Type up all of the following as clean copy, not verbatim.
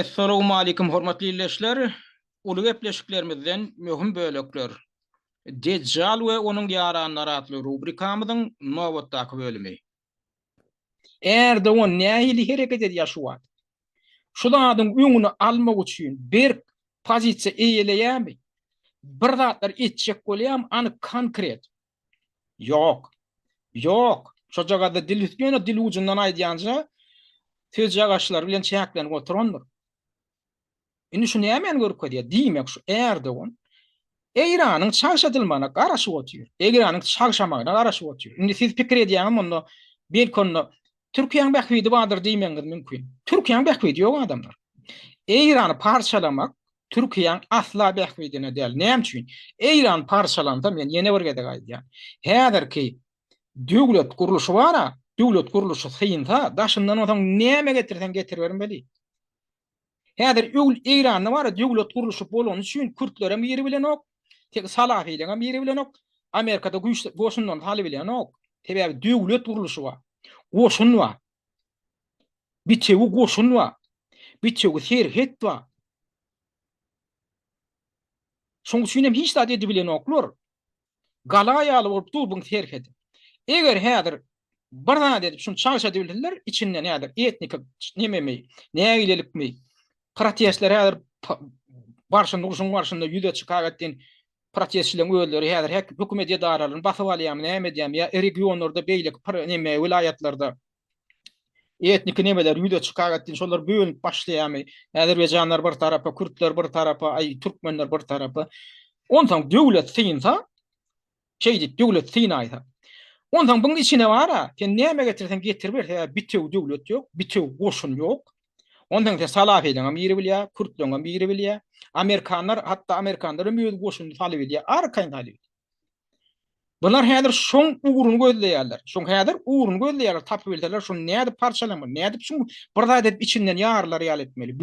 Assalamu alaykum hormatly illeşler. Ulu gepleşiklerimizden möhüm bölekler. Deccal we onuň ýaranlary adly rubrikamyzyň nowatdaky bölümi. Eğer de on nähili hereket edýär şu wagt. Şularyň öňüni almak üçin bir pozisiýa eýeleýärmi? Bir zatlar etjek bolýam, anyk konkret. Ýok. Ýok. Şo jagada dil üstüne dil ucundan aýdýança söz ýagaşlar bilen çäklenip oturanlar. Indi şu nämen görüp diýär? Diýmek şu Erdogan Eýranyň çagşadylmagyna garaşy otýar. Eýranyň çagşamagyna garaşy otýar. Indi siz pikir edýäňiz muny belkonni Türkiýanyň bähwidi bardyr diýmeňiz mümkin. Türkiýanyň bähwidi ýok adamlar. Eýrany parçalamak Türkiýanyň asla bähwidine däl. Näme üçin? Eýran parçalanda men ýene bir gede gaýdýan. Häzirki döwlet guruluşy bara, döwlet guruluşy synsa, daşyndan otaň näme getirsen getirberim beli. Häzir Eýranyň bara döwlet guruluşy bolan üçin Kürtlere biri bilen ok. Tek Salafiýleňe biri bilen ok. Amerikada goşundan hali bilen ok. Sebäbi döwlet guruluşy bar. Goşun bar. Bitewi goşun bar. Bitewi serhet bar. Şoň üçin hem hiç de bilen oklar. Galaýaly bolup durbuň serhet. Eger häzir bir zat edip şunu çagşa diýildiler, içinden nädir? Etnik nememi, nägilelikmi? Protestler häzir barşynda uşun barşynda ýüze çykagatdan protestçilerin öýleri häzir hökümet edaralaryny basyp alýarmy, näme diýem ýa regionlarda beýlik neme vilayatlarda etnik nemeler ýüze çykagatdan şolar bölünip başlaýarmy? Azerbaýjanlar bir tarapa, Kürtler bir tarapa, türkmenler bir tarapa. Ondan döwlet synsa, döwlet synaýsa. Ondan buň içine bara, sen näme getirsen getir ber, bitew döwlet ýok, bitew goşun ýok. Ondan da Salafiýleňe biri bilýär, Kürtleňe biri bilýär. Amerikanlar, hatta Amerikanlar ömür goşuny saly bilýär, arkaň saly. Bunlar häzir şoň uguruny gözleýärler. Şoň häzir uguruny gözleýärler, tapyp bildiler, şonu näde parçalama, näde şu bir zat edip içinden ýarlar ýal etmeli,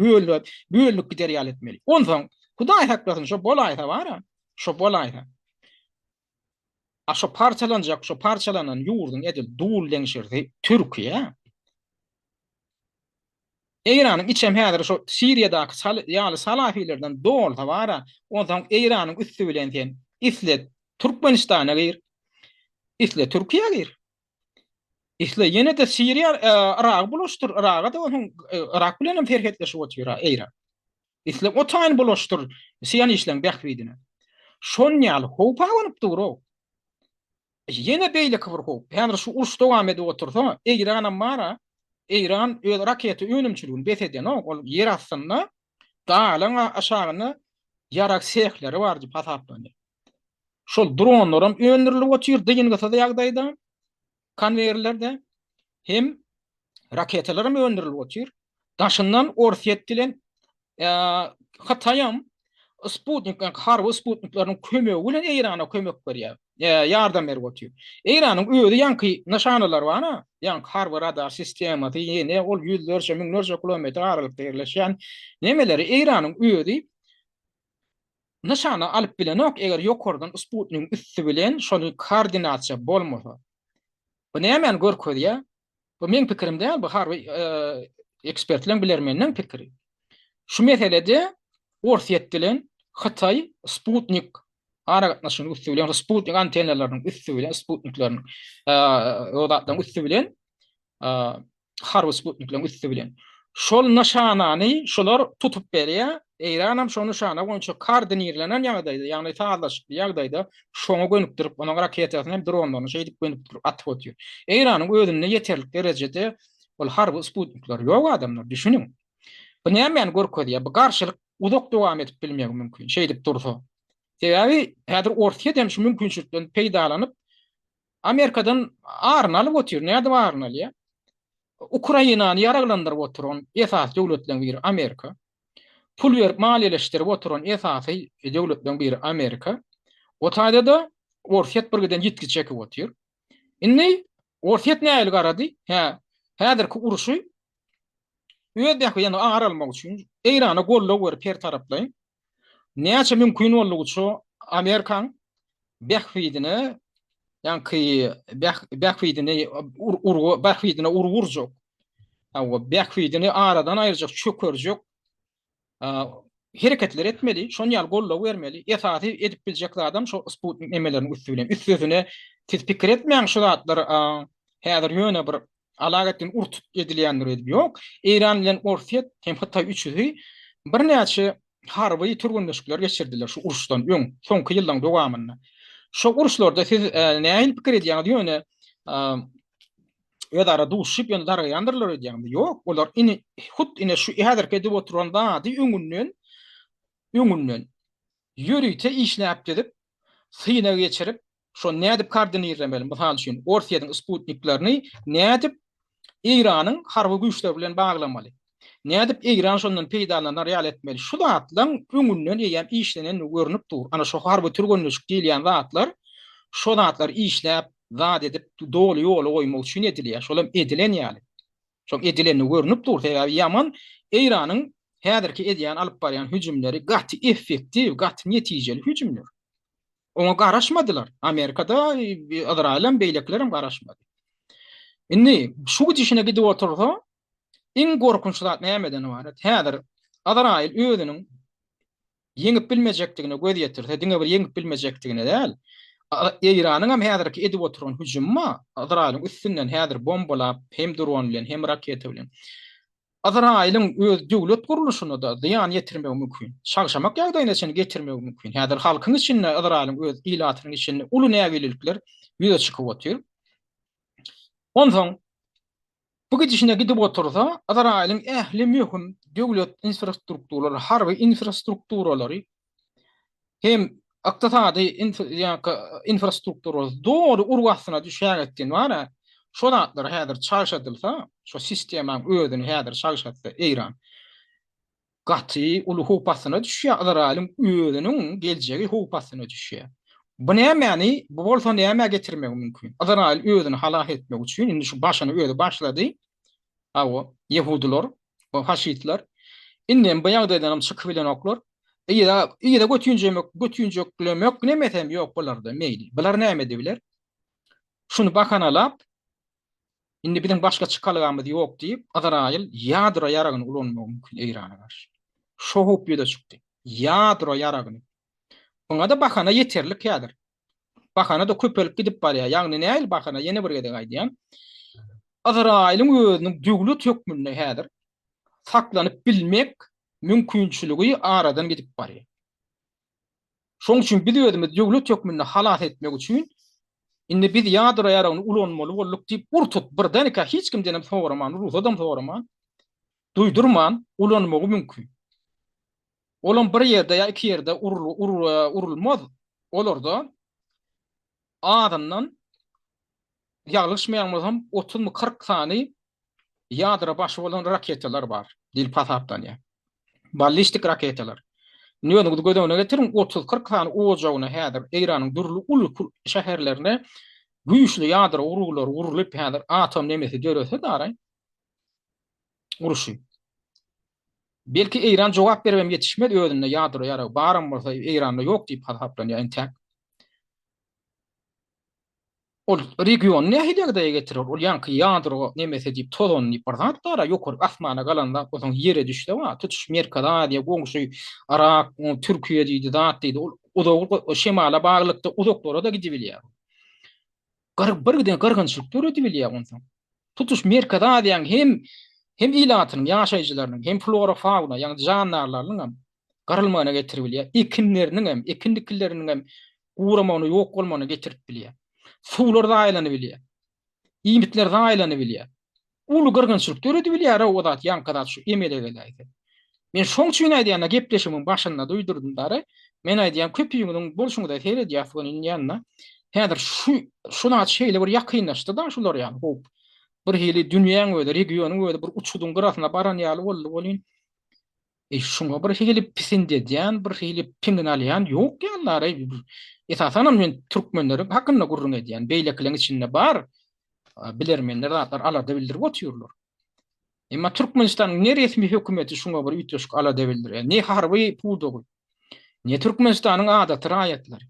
bölünip gider ýal etmeli. Ondan Hudaý haklasyn, şo bolaýsa bara, şo bolaýsa. Şo parçalanjak, şo parçalanan ýurdun edil duul deňşirdi Türkiýe. Eýranyň içem häzir şo Siriýadaky ýaly Salafiýlerden dolsa bara, ondan Eýranyň üstü bilen sen isle Türkmenistana gir, isle Türkiýe gir. Isle ýene de Siriýa Irak bulaşdyr, Iraka da onuň Irak bilen hem ferhetleşip otýar Eýran. Isle otaýyn bulaşdyr Siýanistleň bähwidine. Şon ýaly hopa olup durýar. Ýene beýle kybir hop. Häzir şu uruş dowam edip otursa, Eýrana mara Eýran öz rakety önümçiligini beseden ol yer astynda dağlaň aşagyny ýarak sehleri bar diýip hasaplanýar. Şol dronlarym öndürilip otýar diýen gysada ýagdaýda konweýerlerde hem raketalaryň öndürilip otýar. Daşyndan orsiýet dilen Hataýam Sputnik, harby Sputniklaryň kömegi bilen Eýrana kömek berýär. Ýardam berip otýar. Eýranyň öýde ýanky nişanalary barna, ýanky harby radar sistematy ýene ol ýüzlerçe miňlerçe kilometr aralykda ýerleşýän nemeleri Eýranyň öýde nişana alyp bilenok, eger ýokardan Sputnik üstü bilen şonu koordinasiýa bolmasa. Bu nämen görkezýär? Bu meň pikirim däl, bu harby ekspertler bilermeniň pikiri. Şu meselede orsiýet dilen Hataý Sputnik aragatnaşyny üstü bilen, Sputnik antennalarynyň üstü bilen, Sputniklaryň odatdan üstü bilen, harby Sputniklaryň üstü bilen. Şol nişanany şolar tutup berýär. Eýranam şo nişana boýunça koordinirlenen ýagdaýda, ýagny taýdanlaşyk ýagdaýda şoňa gönüp durup, onuň raketasyny hem dronlaryny şeýdip gönüp durup atyp otýar. Eýranyň özüne ýeterlik derejede ol harby Sputniklar ýok adamlar, düşüniň. Bu nämen görkezýär? Bu garşylyk uzak dowam edip bilmek mümkin. Şeýdip dursa. Sebäbi häzir orsiýet hem şu mümkinçilikden peýdalanyp Amerikadan aryn alyp otýar. Näde aryn alýar? Ukrainany ýaraglandyryp oturan esas döwletlerden biri Amerika. Pul berip maliýeleşdirip oturan esasy döwletlerden biri Amerika. Otaýda da orsiýet bir geden ýitki çekip otýar. Indi orsiýet näle garady? Häzirki uruşy öýdäki ýany aňaralmak üçin Eýrana gollap berip her taraplaýyn. Näçe mümkin bolýar şu Amerikaň bähwidine, ýanky bähwidine urwurjak. Bähwidini aradan aýyrjak, çökerjek. Hereketler etmeli, şon ýaly gollaw bermeli. Etaty edip biljek adam şo Sputnik emelerini üstüne. Üstüne tiz pikir etmeýän şu zatlar häzir ýöne bir alagatyn urt edilýändir edip ýok. İran bilen Orsiýet hem Hatay üçüsi bir näçe harby turgunlaşyklar geçirdiler şu uruşdan öň soňky ýyldan dowamyna. Şo uruşlarda siz nähil pikir edýäňiz ýöne ödara duşup ýöne daraýandyrlar edýäňiz ýok. Olar ini hut ine şu häzirki edip oturanda dy öňünden ýörüýte işläp dedip syna geçirip şo nädip koordinirlemeli mysal üçin Orsiýadyň Sputniklaryny nädip İran'ın harby güýçleri bilen baglamaly. Nädip İran şondan peýdalanan real etmeli. Şu zatlaryň öňünden ýa işlenen görünüp dur. Ana şo harby türgünlüşik diýilýän zatlar şo zatlar işläp zat edip dogry ýoly goýmak üçin edilýär. Şolam edilen ýaly. Şo edileni görünüp dur. Ýaman İran'ın häzirki edýän alyp barýan hüjümleri gaty effektiv, gaty netijeli hüjümler. Oňa garaşmadylar. Amerikada Izrailem beýleklerim garaşmady. Indi şu gidişine gidip otursa en gorkunçly zat nämeden ibaret? Häzir Izrail özüniň yeňip bilmejekdigine göz ýetirse, diňe bir yeňip bilmejekdigine däl. İran'yň hem häzirki edip oturan hüjümma Izrail'in üstünden häzir bombalap, hem dron bilen, hem raket bilen Izrail'in öz döwlet guruluşyna da ziýan ýetirmek mümkin. Şagşamak ýagdaýyna çyn getirmek mümkin. Häzir halkyň içinde Izrail'in öz ilatynyň içinde uly nägelikler ýüze çykyp otur. Ondan bu gidişine gidip otursa Izrail'in ähli mühim döwlet infrastrukturalary, harby infrastrukturalary hem ykdysady infrastrukturalary dogry urgasyna düşýärken wara şo zatlar häzir çarşadylsa, şo sistemaň özüni häzir çarşatsa İran gaty uly hopasyna düşýär, Izrail'in özüniň geljegi hopasyna düşýär. Bu näme bu bolsa näme getirmek mümkin? Izrail özüni halak etmek üçin indi şu başyny özü başlady. Awo Yahudiler, o haşitler inden bu ýagdaýdan çykyp bilen oklar. Ýa-da götünjeklemek nemesem ýok bularda meýli. Bular näme diýipler? Şunu bakanalap indi biziň başga çykalygymyz ýok diýip Izrail ýadro ýaragyny ulanmak mümkin Irana garşy. Şo hop ýa-da çykdy. Ýadro ýaragyny. Oňa da bakana ýeterlik ýadyr. Bakana da köpelip gidip barýar. Ýagny näil bakana ýene bir gede gaýdýan. Izrail'in özüniň döwlet hökmünde häzir saklanyp bilmek mümkinçiligi aradan gidip barýar. Şoň üçin biz özümiz döwlet hökmünde halat etmek üçin indi biz ýadro ýaragyny ulanmaly bolduk diýip urtup birdenika hiç kimden soraman, ruhsatdan soraman, duýdurman ulanmagy mümkin. Olan bir ýerde ýa iki ýerde urulmaz. Olarda adamdan ýaglyşmaýanmasam 30-40 sany ýadra başı bolan raketler bar. Dil pasapdan ýa. Ballistik raketler. Nöwni gödöwüne getirin 30-40 sany ojagyna häzir Iranyň durly uly şäherlerine güýçli ýadra uruglar urulyp häzir atom nemesi dörese daray. Uruşy. Belki İran jogap bermem ýetişmedi özüne ýadro ýara barym bolsa İranda ýok diýip hasaplanýar entek. Ol region nähilerde getirir. Ol ýanky ýadro nemese diýip tozon ýypardara ýokary asmana galanda oňa ýere düşdi wa tutuş Merkada diýip goňşy Irak, Türkiýe diýdi, zat diýdi. O şemala baglykda uzaklara da gidip bilýär. Birden gyrgynçylyk töredip bilýär ondan. Tutuş Merkada diýen hem ilatynyň ýaşaýjylarynyň hem flora fauna ýa-ni jandarlarynyň garylmagyna getirip bilýär. Ekinleriniň hem ekindikleriniň hem guramagyny ýok bolmagyna getirip bilýär. Suwlar da aýlanyp bilýär. Iýmitler da aýlanyp bilýär. Uly gyrgynçylyk töredip bilýär o zat ýankadan şu emele gelýär. Men şoň üçin aýdýan gepleşimiň başynda duýdurdum dary. Men aýdýan köpüýüňiň bolşuňda seýret ýasynyň ýanyna. Häzir şu zat şeýle bir ýakynlaşdy da şular ýa hop. Bir hili dünýäň öýde, regionyň öýde bir uçudyň gyrasyna baran ýaly bolýan. Şuňa bir hili pisindedýän, bir hili piňinalýan ýok ýanlary. Esasan men türkmenleri hakynda gurrun edýän beýleklerin içinde bar. Bilermenler zatlar alada bildirip oturýarlar. Emma Türkmenistanyň ne resmi hökümeti şuňa bir ýetişik alada bildirýär. Ne harby puwdogy. Ne Türkmenistanyň adaty raýatlary.